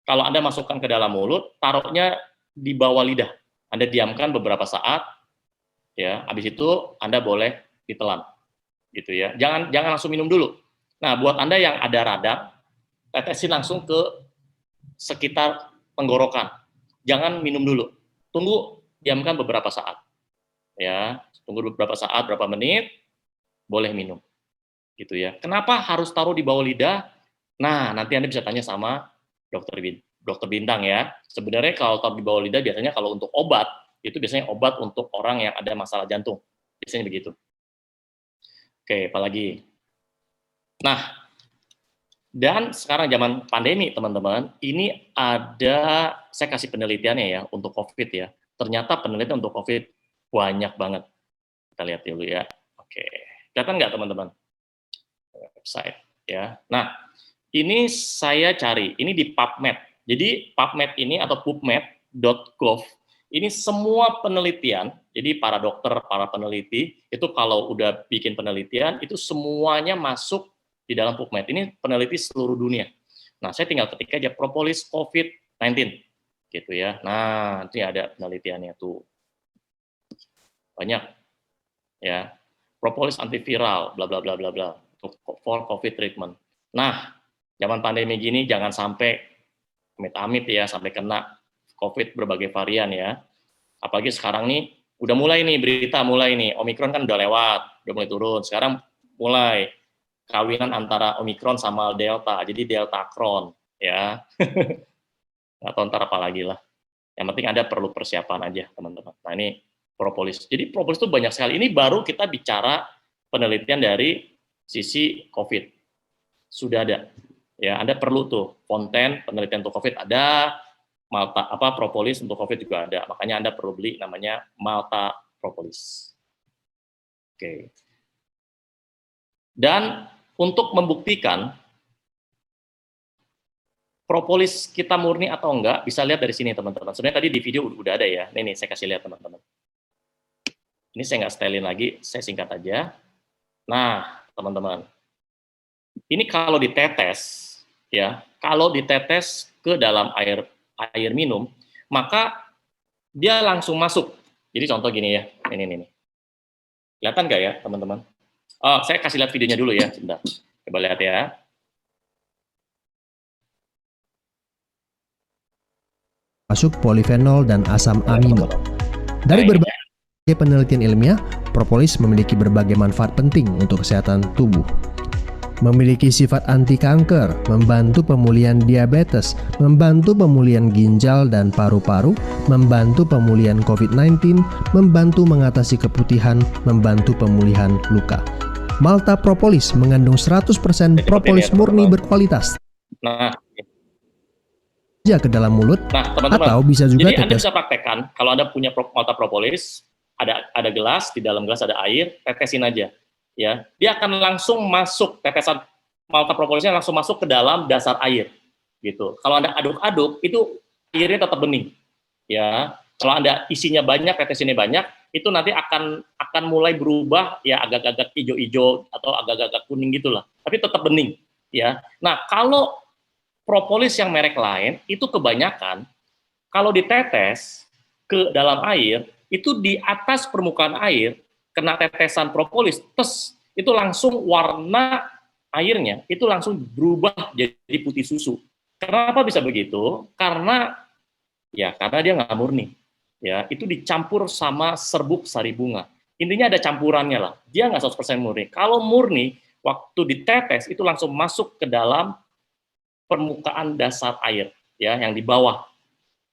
kalau Anda masukkan ke dalam mulut, taruhnya di bawah lidah. Anda diamkan beberapa saat, ya. Habis itu Anda boleh ditelan, gitu ya. Jangan langsung minum dulu. Nah, buat Anda yang ada radang, tetesin langsung ke sekitar tenggorokan. Jangan minum dulu. Tunggu, diamkan beberapa saat. Ya, tunggu beberapa saat, berapa menit, boleh minum. Gitu ya. Kenapa harus taruh di bawah lidah? Nah, nanti Anda bisa tanya sama dokter bintang ya. Sebenarnya kalau taruh di bawah lidah biasanya kalau untuk obat, itu biasanya obat untuk orang yang ada masalah jantung. Biasanya begitu. Oke, apalagi? Nah, dan sekarang zaman pandemi, teman-teman, ini ada, saya kasih penelitiannya ya, untuk COVID ya. Ternyata penelitian untuk COVID banyak banget. Kita lihat dulu ya. Oke, kelihatan nggak teman-teman? Website ya. Nah, ini saya cari, ini di PubMed. Jadi PubMed ini atau pubmed.gov, ini semua penelitian, jadi para dokter, para peneliti, itu kalau udah bikin penelitian, itu semuanya masuk di dalam PubMed. Ini peneliti seluruh dunia. Nah, saya tinggal ketik aja propolis COVID-19 gitu ya. Nah, nanti ada penelitiannya tuh. Banyak ya. Propolis antiviral bla bla bla bla bla for COVID treatment. Nah, zaman pandemi gini jangan sampai amit-amit ya sampai kena COVID berbagai varian ya. Apalagi sekarang nih udah mulai nih berita mulai nih Omikron kan udah lewat, udah mulai turun. Sekarang mulai kawinan antara Omikron sama Delta, jadi Delta Kron, ya. Nggak tahu ntar apa lagi lah. Yang penting Anda perlu persiapan aja, teman-teman. Nah, ini propolis. Jadi propolis itu banyak sekali. Ini baru kita bicara penelitian dari sisi COVID. Sudah ada. Ya, Anda perlu tuh konten penelitian untuk COVID ada, Malta propolis untuk COVID juga ada. Makanya Anda perlu beli namanya Malta Propolis. Oke. Dan untuk membuktikan propolis kita murni atau enggak, bisa lihat dari sini teman-teman. Sebenarnya tadi di video udah ada ya. Nih saya kasih lihat teman-teman. Ini saya nggak setelin lagi, saya singkat aja. Nah, teman-teman, ini kalau ditetes, ya, kalau ditetes ke dalam air minum, maka dia langsung masuk. Jadi contoh gini ya, ini. Kelihatan nggak ya, teman-teman? Oh, saya kasih lihat videonya dulu ya, sebentar. Coba lihat ya. Masuk polifenol dan asam amino. Dari berbagai penelitian ilmiah, propolis memiliki berbagai manfaat penting untuk kesehatan tubuh. Memiliki sifat anti kanker, membantu pemulihan diabetes, membantu pemulihan ginjal dan paru-paru, membantu pemulihan COVID-19, membantu mengatasi keputihan, membantu pemulihan luka. Malta Propolis mengandung 100% propolis murni berkualitas. Nah, ke dalam mulut, teman-teman, atau bisa juga jadi Anda bisa praktekkan, kalau Anda punya Malta Propolis, ada gelas, di dalam gelas ada air, tetesin aja. Ya, dia akan langsung masuk, tetesan Malta Propolisnya langsung masuk ke dalam dasar air. Gitu. Kalau Anda aduk-aduk, itu airnya tetap bening. Ya, kalau Anda isinya banyak, tetesinnya banyak, itu nanti akan mulai berubah ya agak-agak hijau-hijau atau agak-agak kuning gitulah. Tapi tetap bening, ya. Nah, kalau propolis yang merek lain itu kebanyakan kalau ditetes ke dalam air itu di atas permukaan air kena tetesan propolis, itu langsung warna airnya itu langsung berubah jadi putih susu. Kenapa bisa begitu? Karena dia nggak murni. Ya, itu dicampur sama serbuk sari bunga. Intinya ada campurannya lah. Dia nggak 100% murni. Kalau murni, waktu ditetes itu langsung masuk ke dalam permukaan dasar air, ya, yang di bawah.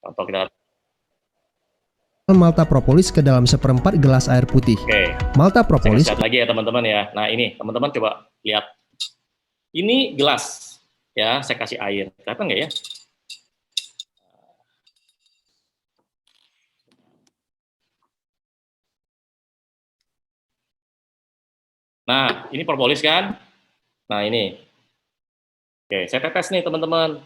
Contoh kita. Malta propolis ke dalam 1/4 gelas air putih. Oke. Malta Saya propolis kasih lihat lagi ya teman-teman ya. Nah ini teman-teman coba lihat. Ini gelas, ya, saya kasih air. Kelihatan nggak ya? Nah, ini propolis kan? Nah, ini. Oke, saya tetes nih, teman-teman.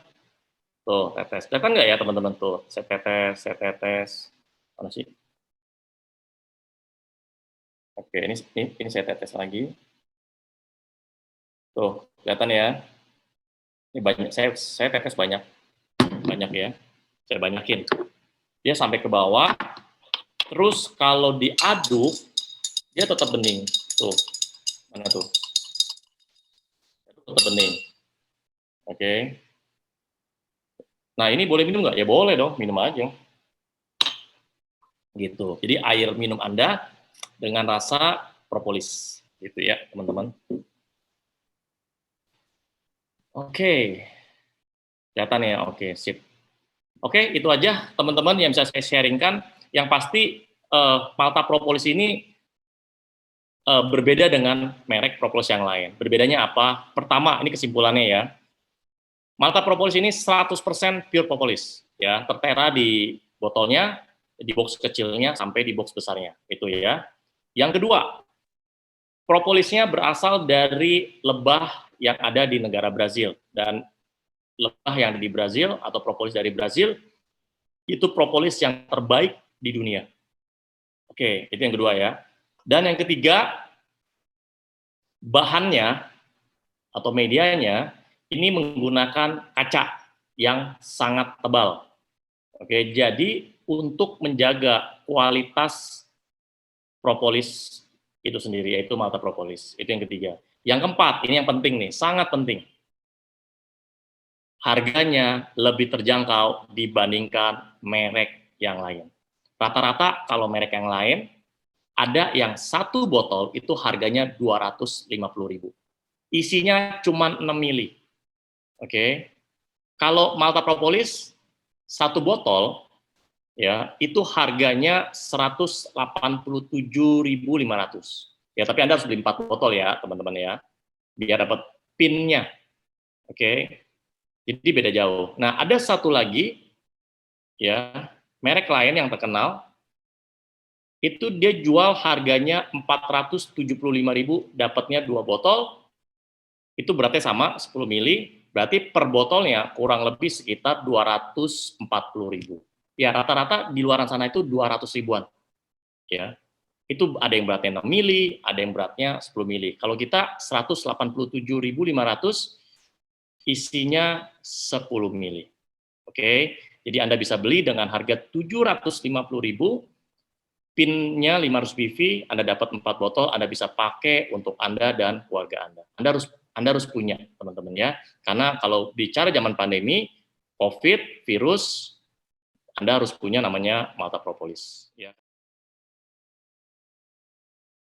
Tuh, tetes. Kelihatan nggak ya, teman-teman? Tuh, saya tetes. Mana sih? Oke, ini saya tetes lagi. Tuh, kelihatan ya? Ini banyak, saya tetes banyak ya. Saya banyakin. Dia sampai ke bawah. Terus kalau diaduk, dia tetap bening. Tuh, mana tuh? Tetap bening. Oke. Nah, ini boleh minum nggak? Ya boleh dong, minum aja. Gitu. Jadi air minum Anda dengan rasa propolis, gitu ya, teman-teman. Oke. Kelihatan ya? Oke, sip. Oke, itu aja teman-teman yang bisa saya sharingkan. Yang pasti Malta propolis ini berbeda dengan merek propolis yang lain. Berbedanya apa? Pertama, ini kesimpulannya ya. Malta propolis ini 100% pure propolis, ya, tertera di botolnya, di box kecilnya sampai di box besarnya, itu ya. Yang kedua, propolisnya berasal dari lebah yang ada di negara Brazil, dan lebah yang ada di Brazil atau propolis dari Brazil itu propolis yang terbaik di dunia. Oke, itu yang kedua ya. Dan yang ketiga, bahannya atau medianya ini menggunakan kaca yang sangat tebal. Oke, jadi untuk menjaga kualitas propolis itu sendiri, yaitu Malta propolis. Itu yang ketiga. Yang keempat, ini yang penting nih, sangat penting. Harganya lebih terjangkau dibandingkan merek yang lain. Rata-rata kalau merek yang lain, ada yang satu botol itu harganya 250.000. Isinya cuma 6 mili. Oke. Kalau Malta propolis, satu botol, ya, itu harganya 187.500. Ya, tapi Anda harus beli 4 botol ya, teman-teman ya, biar dapat pinnya. Oke. Jadi beda jauh. Nah, ada satu lagi, ya, merek lain yang terkenal, itu dia jual harganya 475.000, dapatnya 2 botol, itu berarti sama 10 mili, berarti per botolnya kurang lebih sekitar 240.000. Ya, rata-rata di luar sana itu 200 ribuan. Ya. Itu ada yang beratnya 6 mili, ada yang beratnya 10 mili. Kalau kita 187.500, isinya 10 mili. Oke, jadi Anda bisa beli dengan harga 750.000, pinnya 500 BV, Anda dapat 4 botol, Anda bisa pakai untuk Anda dan keluarga Anda. Anda harus punya, teman-teman ya. Karena kalau bicara zaman pandemi, COVID, virus, Anda harus punya namanya Malta propolis. Ya.